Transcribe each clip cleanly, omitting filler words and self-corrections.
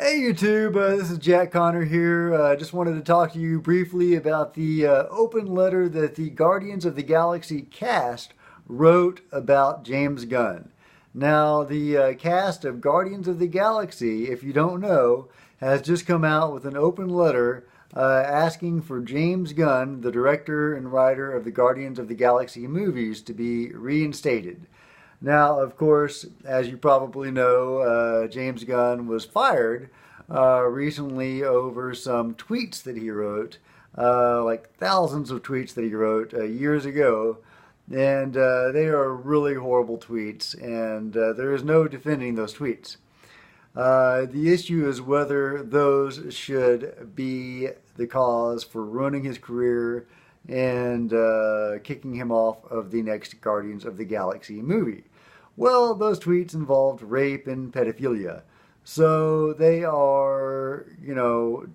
Hey YouTube, this is Jack Connor here. Just wanted to talk to you briefly about the open letter that the Guardians of the Galaxy cast wrote about James Gunn. Now, the cast of Guardians of the Galaxy, if you don't know, has just come out with an open letter asking for James Gunn, the director and writer of the Guardians of the Galaxy movies, to be reinstated. Now, of course, as you probably know, James Gunn was fired recently over some tweets that he wrote, like thousands of tweets that he wrote years ago. And they are really horrible tweets, and there is no defending those tweets. The issue is whether those should be the cause for ruining his career and kicking him off of the next Guardians of the Galaxy movie. Well, those tweets involved rape and pedophilia. So they are,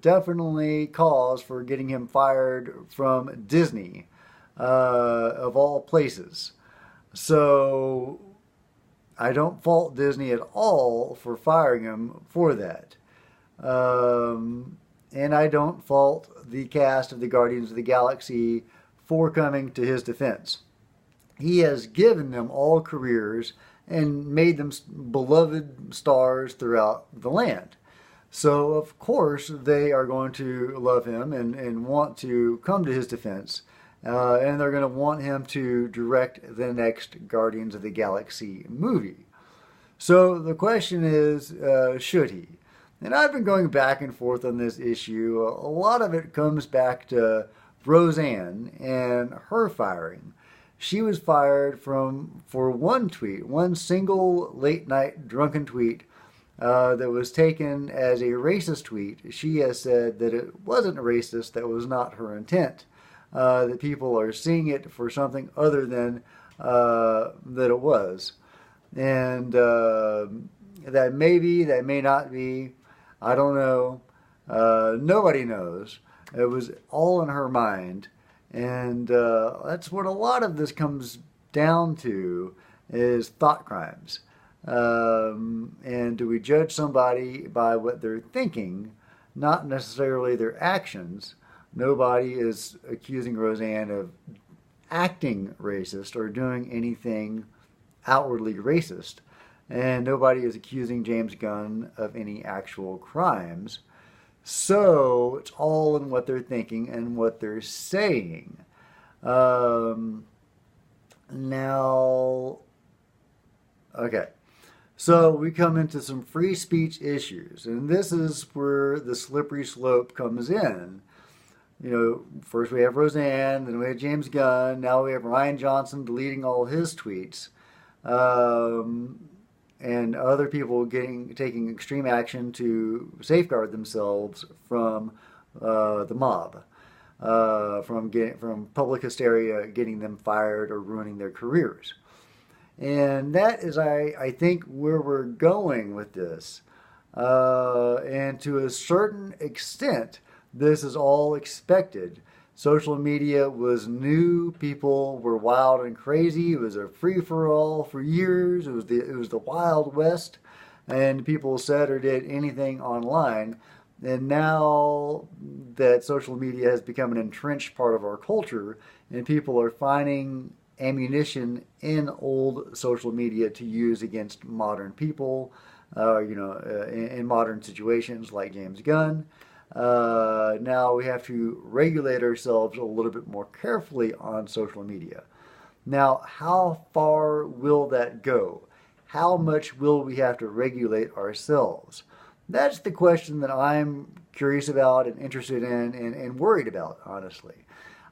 definitely cause for getting him fired from Disney, of all places. So I don't fault Disney at all for firing him for that. And I don't fault the cast of the Guardians of the Galaxy for coming to his defense. He has given them all careers and made them beloved stars throughout the land. So, of course, they are going to love him and want to come to his defense. And they're going to want him to direct the next Guardians of the Galaxy movie. So the question is, should he? And I've been going back and forth on this issue. A lot of it comes back to Roseanne and her firing. She was fired for one tweet, one single late night drunken tweet that was taken as a racist tweet. She has said that it wasn't racist, that was not her intent, that people are seeing it for something other than that it was. And that may be, that may not be, I don't know. Nobody knows. It was all in her mind. And that's what a lot of this down to is thought crimes. And do we judge somebody by what they're thinking, not necessarily their actions? Nobody is accusing Roseanne of acting racist or doing anything outwardly racist. And nobody is accusing James Gunn of any actual crimes. So it's all in what they're thinking and what they're saying. Now, okay. So we come into some free speech issues. And this is where the slippery slope comes in. First we have Roseanne, then we have James Gunn, now we have Ryan Johnson deleting all his tweets. And other people taking extreme action to safeguard themselves from the mob, from public hysteria, getting them fired or ruining their careers. And that is, I think, where we're going with this. And to a certain extent, this is all expected. Social media was new. People were wild and crazy. It was a free-for-all for years. It was the Wild West, and people said or did anything online. And now that social media has become an entrenched part of our culture, and people are finding ammunition in old social media to use against modern people, in modern situations like James Gunn. Now we have to regulate ourselves a little bit more carefully on social media. Now, how far will that go? How much will we have to regulate ourselves? That's the question that I'm curious about and interested in and worried about, honestly.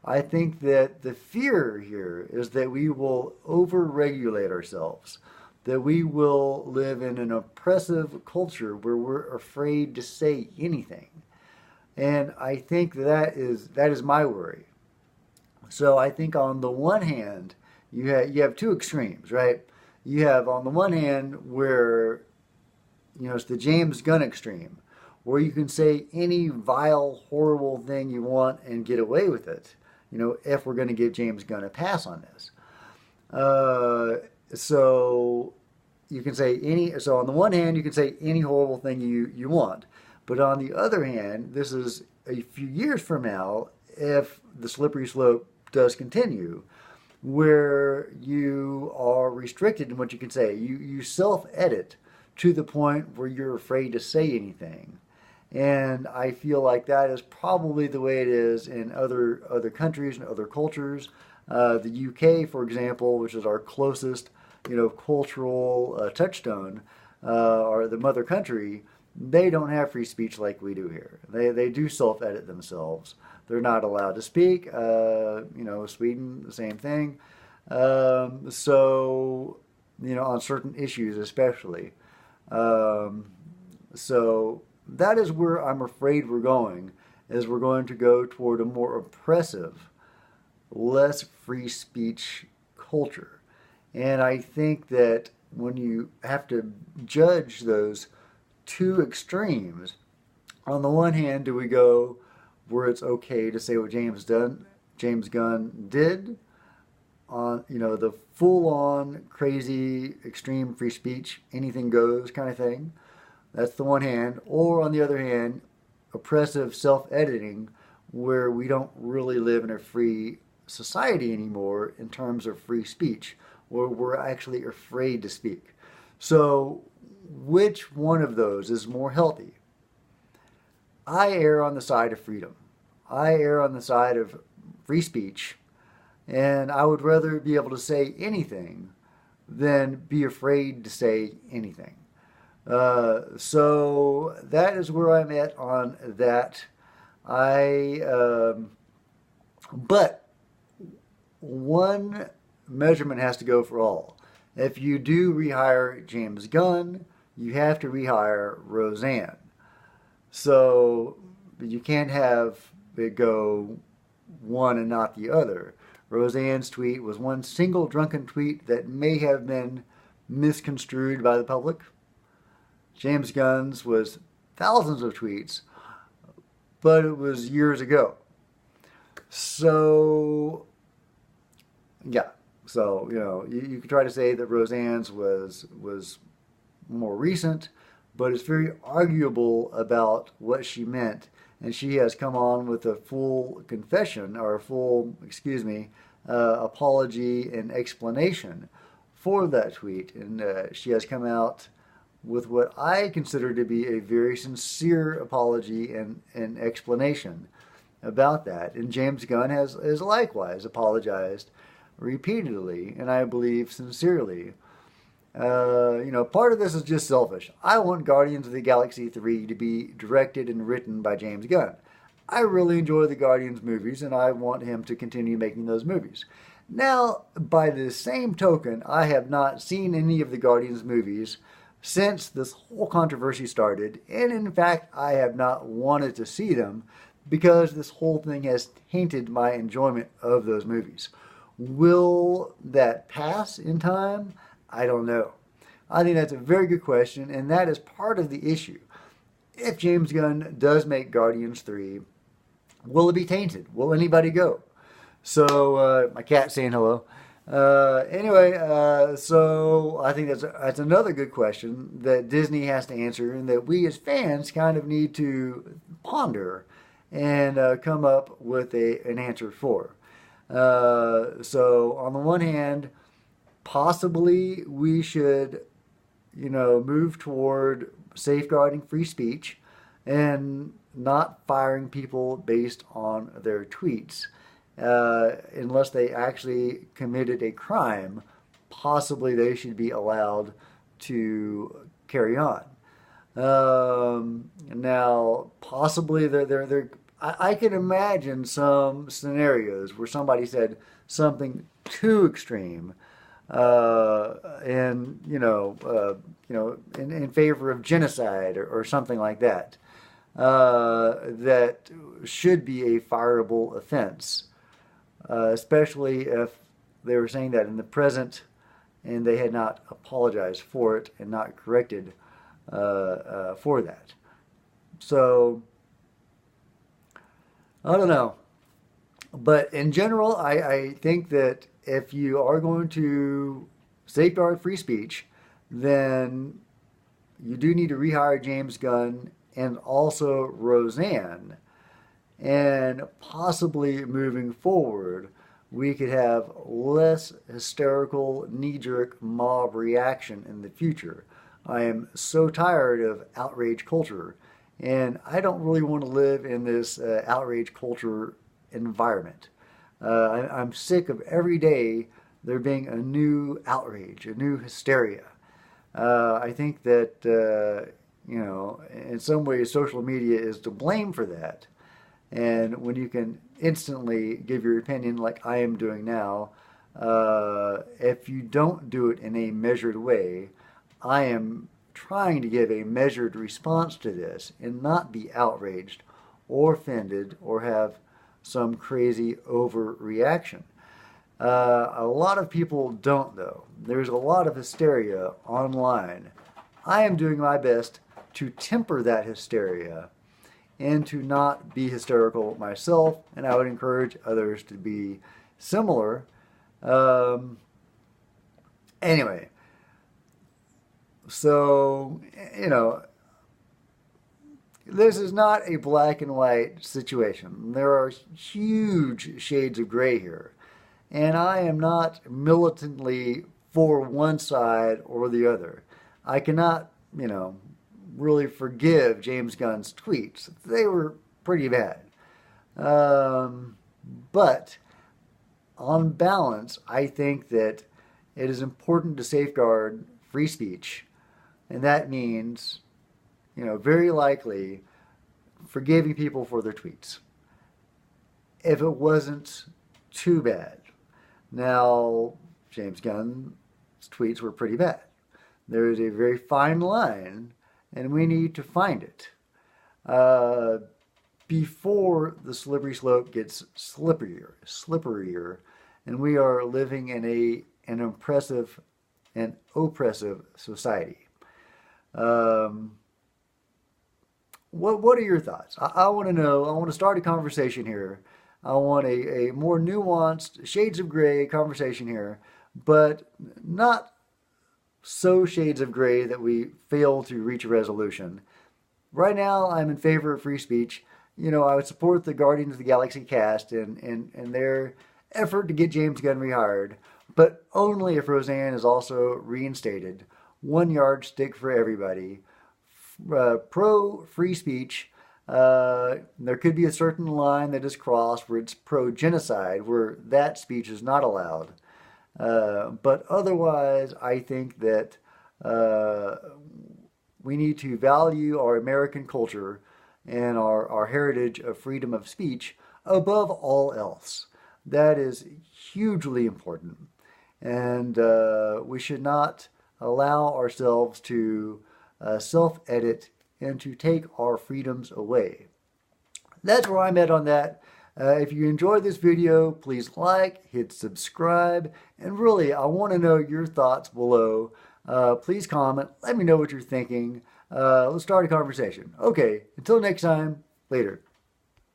I think that the fear here is that we will over-regulate ourselves, that we will live in an oppressive culture where we're afraid to say anything. And I think that is my worry. So I think on the one hand, you have two extremes, right? You have on the one hand where, it's the James Gunn extreme, where you can say any vile, horrible thing you want and get away with it, if we're going to give James Gunn a pass on this. So you can say any, so on the one hand, you can say any horrible thing you want. But on the other hand, this is a few years from now, if the slippery slope does continue, where you are restricted in what you can say. You self-edit to the point where you're afraid to say anything. And I feel like that is probably the way it is in other countries and other cultures. The UK, for example, which is our closest, cultural touchstone, or the mother country, they don't have free speech like we do here. They do self-edit themselves. They're not allowed to speak. Sweden, the same thing. So, on certain issues especially. So that is where I'm afraid we're going, is we're going to go toward a more oppressive, less free speech culture. And I think that when you have to judge those two extremes, on the one hand, do we go where it's okay to say what James Gunn did, on the full-on crazy extreme free speech, anything goes kind of thing? That's the one hand. Or on the other hand, oppressive self-editing, where we don't really live in a free society anymore in terms of free speech, where we're actually afraid to speak. So which one of those is more healthy? I err on the side of freedom. I err on the side of free speech, and I would rather be able to say anything than be afraid to say anything. So that is where I'm at on that. But one measurement has to go for all. If you do rehire James Gunn, you have to rehire Roseanne. So you can't have it go one and not the other. Roseanne's tweet was one single drunken tweet that may have been misconstrued by the public. James Gunn's was thousands of tweets, but it was years ago. So, yeah. So, you could try to say that Roseanne's was more recent, but it's very arguable about what she meant. And she has come on with a full confession, or a full, apology and explanation for that tweet. And she has come out with what I consider to be a very sincere apology and explanation about that. And James Gunn has likewise apologized repeatedly, and I believe sincerely. Part of this is just selfish. I want Guardians of the Galaxy 3 to be directed and written by James Gunn. I really enjoy the Guardians movies, and I want him to continue making those movies. Now, by the same token, I have not seen any of the Guardians movies since this whole controversy started, and in fact, I have not wanted to see them because this whole thing has tainted my enjoyment of those movies. Will that pass in time? I don't know. I think that's a very good question, and that is part of the issue. If James Gunn does make Guardians 3, will it be tainted? Will anybody go? So, my cat's saying hello. So I think that's another good question that Disney has to answer, and that we as fans kind of need to ponder and come up with an answer for. So on the one hand, possibly we should, move toward safeguarding free speech and not firing people based on their tweets. Unless they actually committed a crime, possibly they should be allowed to carry on. Now, possibly I can imagine some scenarios where somebody said something too extreme, in favor of genocide or something like that, that should be a fireable offense. Especially if they were saying that in the present and they had not apologized for it and not corrected for that. So, I don't know. But in general, I think that if you are going to safeguard free speech, then you do need to rehire James Gunn and also Roseanne. And possibly moving forward, we could have less hysterical, knee-jerk mob reaction in the future. I am so tired of outrage culture, and I don't really want to live in this outrage culture environment. I'm sick of every day there being a new outrage, a new hysteria. I think that, in some ways, social media is to blame for that. And when you can instantly give your opinion like I am doing now, if you don't do it in a measured way, I am trying to give a measured response to this and not be outraged or offended or have some crazy overreaction. A lot of people don't, though. There's a lot of hysteria online. I am doing my best to temper that hysteria and to not be hysterical myself, and I would encourage others to be similar. Anyway, so, this is not a black and white situation. There are huge shades of gray here. And I am not militantly for one side or the other. I cannot, really forgive James Gunn's tweets. They were pretty bad. But on balance, I think that it is important to safeguard free speech. And that means, very likely forgiving people for their tweets. If it wasn't too bad. Now, James Gunn's tweets were pretty bad. There is a very fine line, and we need to find it before the slippery slope gets slipperier, and we are living in an oppressive society. What are your thoughts? I want to know. I want to start a conversation here. I want a more nuanced, shades of gray conversation here, but not so shades of gray that we fail to reach a resolution. Right now, I'm in favor of free speech. I would support the Guardians of the Galaxy cast and their effort to get James Gunn rehired, but only if Roseanne is also reinstated. One yardstick for everybody. Pro-free speech. There could be a certain line that is crossed where it's pro-genocide, where that speech is not allowed. But otherwise, I think that we need to value our American culture and our heritage of freedom of speech above all else. That is hugely important. And we should not allow ourselves to self-edit and to take our freedoms away. That's where I'm at on that. If you enjoyed this video, please like, hit subscribe, and really, I want to know your thoughts below. Please comment. Let me know what you're thinking. Let's start a conversation. Okay, until next time, later.